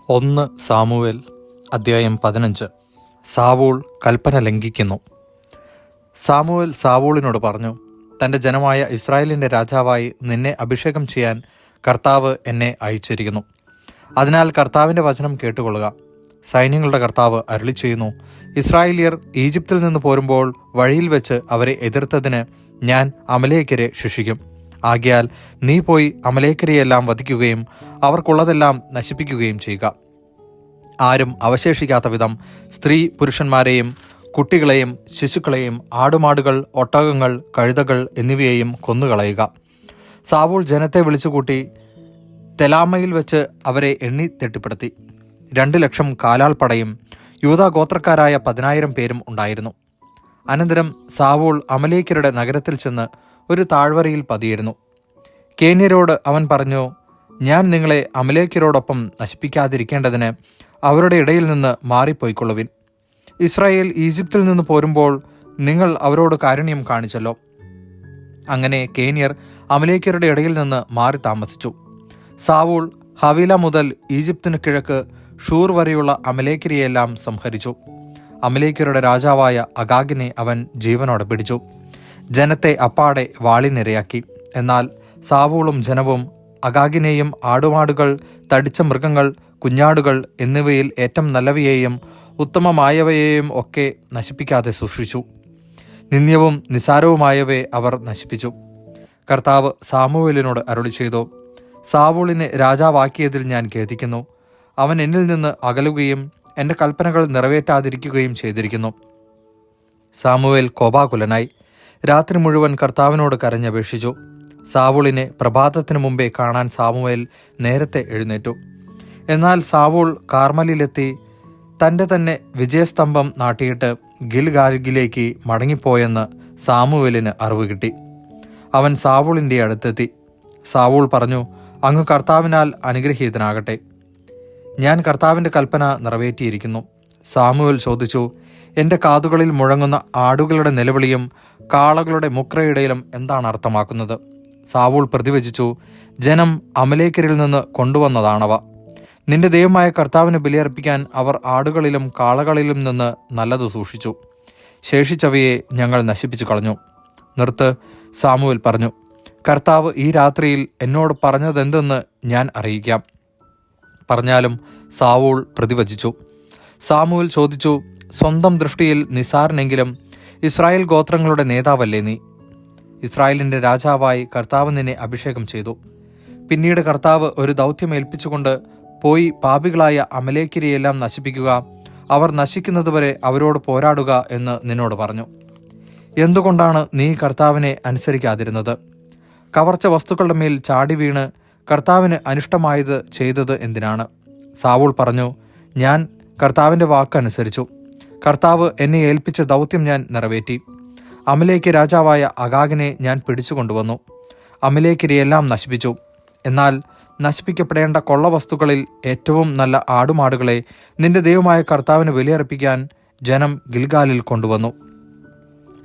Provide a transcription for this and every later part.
1 Samuel അധ്യായം 15. സാവൂൾ കൽപ്പന ലംഘിക്കുന്നു. Samuel സാവൂളിനോട് പറഞ്ഞു, തൻ്റെ ജനമായ ഇസ്രായേലിൻ്റെ രാജാവായി നിന്നെ അഭിഷേകം ചെയ്യാൻ കർത്താവ് എന്നെ അയച്ചിരിക്കുന്നു. അതിനാൽ കർത്താവിൻ്റെ വചനം കേട്ടുകൊള്ളുക. സൈന്യങ്ങളുടെ കർത്താവ് അരുളിച്ചെയ്യുന്നു, ഇസ്രായേലിയർ ഈജിപ്തിൽ നിന്ന് പോരുമ്പോൾ വഴിയിൽ വെച്ച് അവരെ എതിർത്തതിന് ഞാൻ അമലേക്കരെ ശിക്ഷിക്കും. ആകയാൽ നീ പോയി അമലേക്കരെയെല്ലാം വധിക്കുകയും അവർക്കുള്ളതെല്ലാം നശിപ്പിക്കുകയും ചെയ്യുക. ആരും അവശേഷിക്കാത്ത വിധം സ്ത്രീ പുരുഷന്മാരെയും കുട്ടികളെയും ശിശുക്കളെയും ആടുമാടുകൾ ഒട്ടകങ്ങൾ കഴുതകൾ എന്നിവയെയും കൊന്നുകളയുക. സാവൂൾ ജനത്തെ വിളിച്ചുകൂട്ടി തെലാമയിൽ വെച്ച് അവരെ എണ്ണി തെട്ടിപ്പെടുത്തി. 2,00,000 കാലാൾപ്പടയും യൂദാ ഗോത്രക്കാരായ 10,000 പേരും ഉണ്ടായിരുന്നു. അനന്തരം സാവൂൾ അമലേക്കരുടെ നഗരത്തിൽ ചെന്ന് ഒരു താഴ്വരയിൽ പതിയിരുന്നു. കേന്യരോട് അവൻ പറഞ്ഞു, ഞാൻ നിങ്ങളെ അമലേക്കരോടൊപ്പം നശിപ്പിക്കാതിരിക്കേണ്ടതിന് അവരുടെ ഇടയിൽ നിന്ന് മാറിപ്പോയിക്കൊള്ളുവിൻ. ഇസ്രായേൽ ഈജിപ്തിൽ നിന്ന് പോരുമ്പോൾ നിങ്ങൾ അവരോട് കാരുണ്യം കാണിച്ചല്ലോ. അങ്ങനെ കേന്യർ അമലേക്കരുടെ ഇടയിൽ നിന്ന് മാറി താമസിച്ചു. സാവൂൾ ഹവീല മുതൽ ഈജിപ്തിന് കിഴക്ക് ഷൂർ വരെയുള്ള അമലേക്കരെയെല്ലാം സംഹരിച്ചു. അമലേക്കരുടെ രാജാവായ അഗാഗിനെ അവൻ ജീവനോടെ പിടിച്ചു. ജനത്തെ അപ്പാടെ വാളിനിരയാക്കി. എന്നാൽ സാവൂളും ജനവും അഗാഗിനെയും ആടുമാടുകൾ തടിച്ച മൃഗങ്ങൾ കുഞ്ഞാടുകൾ എന്നിവയിൽ ഏറ്റവും നല്ലവയെയും ഉത്തമമായവയെയും ഒക്കെ നശിപ്പിക്കാതെ സൂക്ഷിച്ചു. നിന്ദ്യവും നിസാരവുമായവയെ അവർ നശിപ്പിച്ചു. കർത്താവ് സാമുവേലിനോട് അരുളിച്ചെയ്തു, സാവൂളിനെ രാജാവാക്കിയതിൽ ഞാൻ ഖേദിക്കുന്നു. അവൻ എന്നിൽ നിന്ന് അകലുകയും എൻ്റെ കൽപ്പനകൾ നിറവേറ്റാതിരിക്കുകയും ചെയ്തിരിക്കുന്നു. സാമുവേൽ കോപാകുലനായി രാത്രി മുഴുവൻ കർത്താവിനോട് കരഞ്ഞപേക്ഷിച്ചു. സാവൂളിനെ പ്രഭാതത്തിനു മുമ്പേ കാണാൻ സാമുവേൽ നേരത്തെ എഴുന്നേറ്റു. എന്നാൽ സാവൂൾ കാർമലിലെത്തി തൻ്റെ തന്നെ വിജയസ്തംഭം നാട്ടിയിട്ട് ഗിൽഗാലിലേക്ക് മടങ്ങിപ്പോയെന്ന് സാമുവേലിന് അറിവ് കിട്ടി. അവൻ സാവൂളിൻ്റെ അടുത്തെത്തി. സാവൂൾ പറഞ്ഞു, അങ്ങ് കർത്താവിനാൽ അനുഗ്രഹീതനാകട്ടെ. ഞാൻ കർത്താവിൻ്റെ കൽപ്പന നിറവേറ്റിയിരിക്കുന്നു. സാമുവേൽ ചോദിച്ചു, എൻ്റെ കാതുകളിൽ മുഴങ്ങുന്ന ആടുകളുടെ നിലവിളിയും കാളകളുടെ മുക്രയിടയിലും എന്താണ് അർത്ഥമാക്കുന്നത്? സാവൂൾ പ്രതിവചിച്ചു, ജനം അമലേക്കരിൽ നിന്ന് കൊണ്ടുവന്നതാണവ. നിന്റെ ദൈവമായ കർത്താവിന് ബലിയർപ്പിക്കാൻ അവർ ആടുകളിലും കാളകളിലും നിന്ന് നല്ലത് സൂക്ഷിച്ചു. ശേഷിച്ചവയെ ഞങ്ങൾ നശിപ്പിച്ചു കളഞ്ഞു. നിർത്ത്, സാമുവേൽ പറഞ്ഞു. കർത്താവ് ഈ രാത്രിയിൽ എന്നോട് പറഞ്ഞതെന്തെന്ന് ഞാൻ അറിയിക്കാം. പറഞ്ഞാലും സാവൂൾ പ്രതിവചിച്ചു. സാമുവേൽ ചോദിച്ചു, സ്വന്തം ദൃഷ്ടിയിൽ നിസാരനെങ്കിലും ഇസ്രായേൽ ഗോത്രങ്ങളുടെ നേതാവല്ലേ നീ? ഇസ്രായേലിൻ്റെ രാജാവായി കർത്താവ് നിന്നെ അഭിഷേകം ചെയ്തു. പിന്നീട് കർത്താവ് ഒരു ദൗത്യം ഏൽപ്പിച്ചുകൊണ്ട്, പോയി പാപികളായ അമലേക്കരെയെല്ലാം നശിപ്പിക്കുക, അവർ നശിക്കുന്നതുവരെ അവരോട് പോരാടുക എന്ന് നിന്നോട് പറഞ്ഞു. എന്തുകൊണ്ടാണ് നീ കർത്താവിനെ അനുസരിക്കാതിരുന്നത്? കവർച്ച വസ്തുക്കളുടെ മേൽ ചാടി വീണ് കർത്താവിന് അനിഷ്ടമായത് ചെയ്തത് എന്തിനാണ്? സാവൂൾ പറഞ്ഞു, ഞാൻ കർത്താവിൻ്റെ വാക്കനുസരിച്ചു. കർത്താവ് എന്നെ ഏൽപ്പിച്ച ദൗത്യം ഞാൻ നിറവേറ്റി. അമലേക്ക് രാജാവായ അഗാഗിനെ ഞാൻ പിടിച്ചുകൊണ്ടുവന്നു. അമലേക്കരെയെല്ലാം നശിപ്പിച്ചു. എന്നാൽ നശിപ്പിക്കപ്പെടേണ്ട കൊള്ളവസ്തുക്കളിൽ ഏറ്റവും നല്ല ആടുമാടുകളെ നിന്റെ ദൈവമായ കർത്താവിന് ബലിയർപ്പിക്കാൻ ജനം ഗിൽഗാലിൽ കൊണ്ടുവന്നു.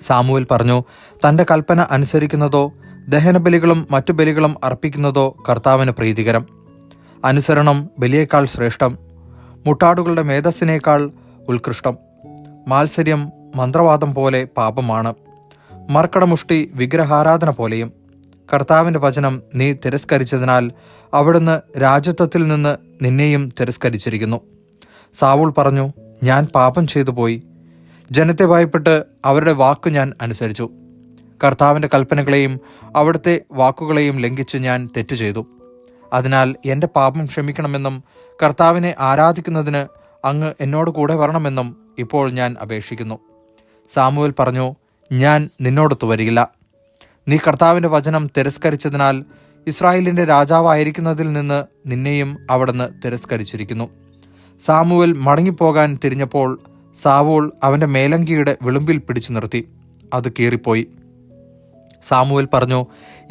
സാമുവേൽ പറഞ്ഞു, തൻ്റെ കൽപ്പന അനുസരിക്കുന്നതോ ദഹനബലികളും മറ്റു ബലികളും അർപ്പിക്കുന്നതോ കർത്താവിന് പ്രീതികരം. അനുസരണം ബലിയേക്കാൾ ശ്രേഷ്ഠം, മുട്ടാടുകളുടെ മേധസ്സിനേക്കാൾ ഉത്കൃഷ്ടം. മാത്സര്യം മന്ത്രവാദം പോലെ പാപമാണ്, മർക്കടമുഷ്ടി വിഗ്രഹാരാധന പോലെയും. കർത്താവിൻ്റെ വചനം നീ തിരസ്കരിച്ചതിനാൽ അവിടുന്ന് രാജത്വത്തിൽ നിന്ന് നിന്നെയും തിരസ്കരിച്ചിരിക്കുന്നു. സാവൂൾ പറഞ്ഞു, ഞാൻ പാപം ചെയ്തു പോയി. ജനത്തെ ഭയപ്പെട്ട് അവരുടെ വാക്കു ഞാൻ അനുസരിച്ചു. കർത്താവിൻ്റെ കൽപ്പനകളെയും അവിടുത്തെ വാക്കുകളെയും ലംഘിച്ച് ഞാൻ തെറ്റു ചെയ്തു. അതിനാൽ എൻ്റെ പാപം ക്ഷമിക്കണമെന്നും കർത്താവിനെ ആരാധിക്കുന്നതിന് അങ്ങ് എന്നോട് കൂടെ വരണമെന്നും ഇപ്പോൾ ഞാൻ അപേക്ഷിക്കുന്നു. സാമുവേൽ പറഞ്ഞു, ഞാൻ നിന്നോടൊത്തു വരികില്ല. നീ കർത്താവിൻ്റെ വചനം തിരസ്കരിച്ചതിനാൽ ഇസ്രായേലിൻ്റെ രാജാവായിരിക്കുന്നതിൽ നിന്ന് നിന്നെയും അവിടുന്ന് തിരസ്കരിച്ചിരിക്കുന്നു. സാമുവേൽ മടങ്ങിപ്പോകാൻ തിരിഞ്ഞപ്പോൾ സാവൂൾ അവൻ്റെ മേലങ്കിയുടെ വിളുമ്പിൽ പിടിച്ചു നിർത്തി. അത് കീറിപ്പോയി. സാമുവേൽ പറഞ്ഞു,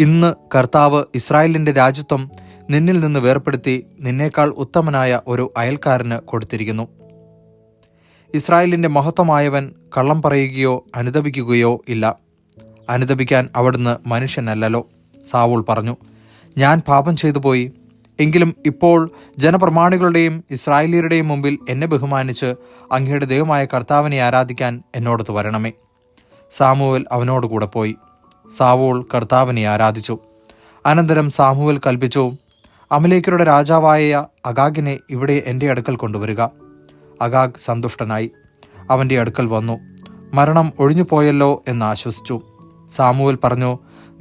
ഇന്ന് കർത്താവ് ഇസ്രായേലിൻ്റെ രാജ്യത്വം നിന്നിൽ നിന്ന് വേർപ്പെടുത്തി നിന്നേക്കാൾ ഉത്തമനായ ഒരു അയൽക്കാരന് കൊടുത്തിരിക്കുന്നു. ഇസ്രായേലിൻ്റെ മഹത്വമായവൻ കള്ളം പറയുകയോ അനുതപിക്കുകയോ ഇല്ല. അനുതപിക്കാൻ അവിടുന്ന് മനുഷ്യനല്ലല്ലോ. സാവൂൾ പറഞ്ഞു, ഞാൻ പാപം ചെയ്തു പോയി. എങ്കിലും ഇപ്പോൾ ജനപ്രമാണികളുടെയും ഇസ്രായേലിയരുടെയും മുമ്പിൽ എന്നെ ബഹുമാനിച്ച് അങ്ങയുടെ ദൈവമായ കർത്താവിനെ ആരാധിക്കാൻ എന്നോടത്ത് വരണമേ. സാമുവേൽ അവനോടുകൂടെ പോയി. സാവൂൾ കർത്താവിനെ ആരാധിച്ചു. അനന്തരം സാമുവേൽ കൽപ്പിച്ചു, അമലേക്കരുടെ രാജാവായ അഗാഗിനെ ഇവിടെ എൻ്റെ അടുക്കൽ കൊണ്ടുവരിക. അഗാഗ് സന്തുഷ്ടനായി അവൻ്റെ അടുക്കൽ വന്നു. മരണം ഒഴിഞ്ഞുപോയല്ലോ എന്ന് ആശ്വസിച്ചു. സാമുവേൽ പറഞ്ഞു,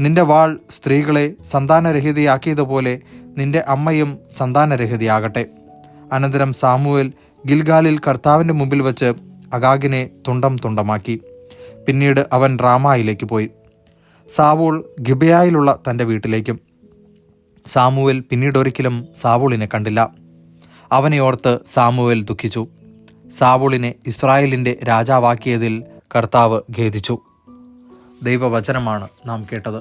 നിന്റെ വാൾ സ്ത്രീകളെ സന്താനരഹിതയാക്കിയതുപോലെ നിന്റെ അമ്മയും സന്താനരഹിതയാകട്ടെ. അനന്തരം സാമുവേൽ ഗിൽഗാലിൽ കർത്താവിൻ്റെ മുമ്പിൽ വച്ച് അഗാഗിനെ തുണ്ടം തുണ്ടമാക്കി. പിന്നീട് അവൻ റാമായിലേക്ക് പോയി, സാവൂൾ ഗിബയായിലുള്ള തൻ്റെ വീട്ടിലേക്കും. സാമുവേൽ പിന്നീടൊരിക്കലും സാവൂളിനെ കണ്ടില്ല. അവനെ ഓർത്ത് സാമുവേൽ ദുഃഖിച്ചു. സാവൂളിനെ ഇസ്രായേലിൻ്റെ രാജാവാക്കിയതിൽ കർത്താവ് ഖേദിച്ചു. ദൈവവചനമാണ് നാം കേട്ടത്.